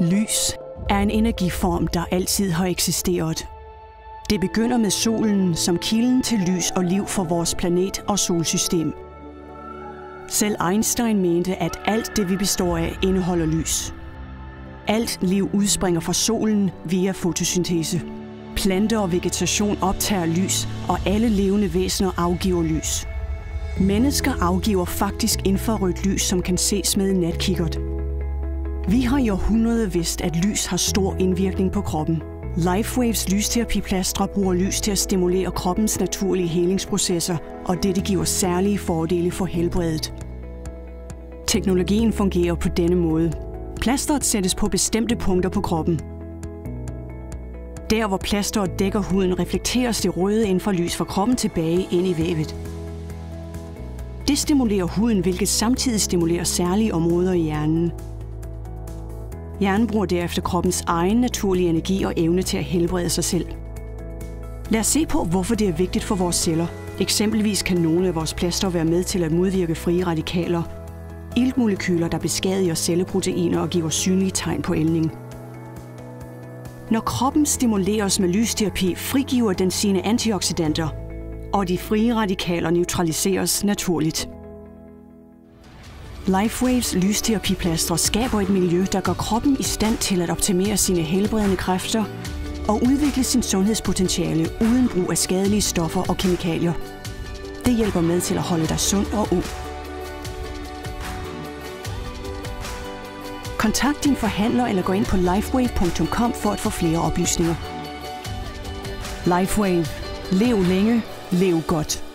Lys er en energiform, der altid har eksisteret. Det begynder med solen som kilden til lys og liv for vores planet og solsystem. Selv Einstein mente, at alt det, vi består af, indeholder lys. Alt liv udspringer fra solen via fotosyntese. Planter og vegetation optager lys, og alle levende væsener afgiver lys. Mennesker afgiver faktisk infrarødt lys, som kan ses med en natkikkert. Vi har i århundreder vidst, at lys har stor indvirkning på kroppen. LifeWaves lysterapiplastre bruger lys til at stimulere kroppens naturlige helingsprocesser, og dette giver særlige fordele for helbredet. Teknologien fungerer på denne måde. Plasteret sættes på bestemte punkter på kroppen. Der, hvor plasteret dækker huden, reflekteres det røde infralys fra kroppen tilbage ind i vævet. Det stimulerer huden, hvilket samtidig stimulerer særlige områder i hjernen. Hjernen bruger derefter kroppens egen naturlige energi og evne til at helbrede sig selv. Lad os se på, hvorfor det er vigtigt for vores celler. Eksempelvis kan nogle af vores plaster være med til at modvirke frie radikaler, iltmolekyler, der beskadiger celleproteiner og giver synlige tegn på ældning. Når kroppen stimuleres med lysterapi, frigiver den sine antioxidanter, og de frie radikaler neutraliseres naturligt. LifeWaves lysterapiplastre skaber et miljø, der gør kroppen i stand til at optimere sine helbredende kræfter og udvikle sin sundhedspotentiale uden brug af skadelige stoffer og kemikalier. Det hjælper med til at holde dig sund og ung. Kontakt din forhandler eller gå ind på lifewave.com for at få flere oplysninger. LifeWave. Lev længe, lev godt.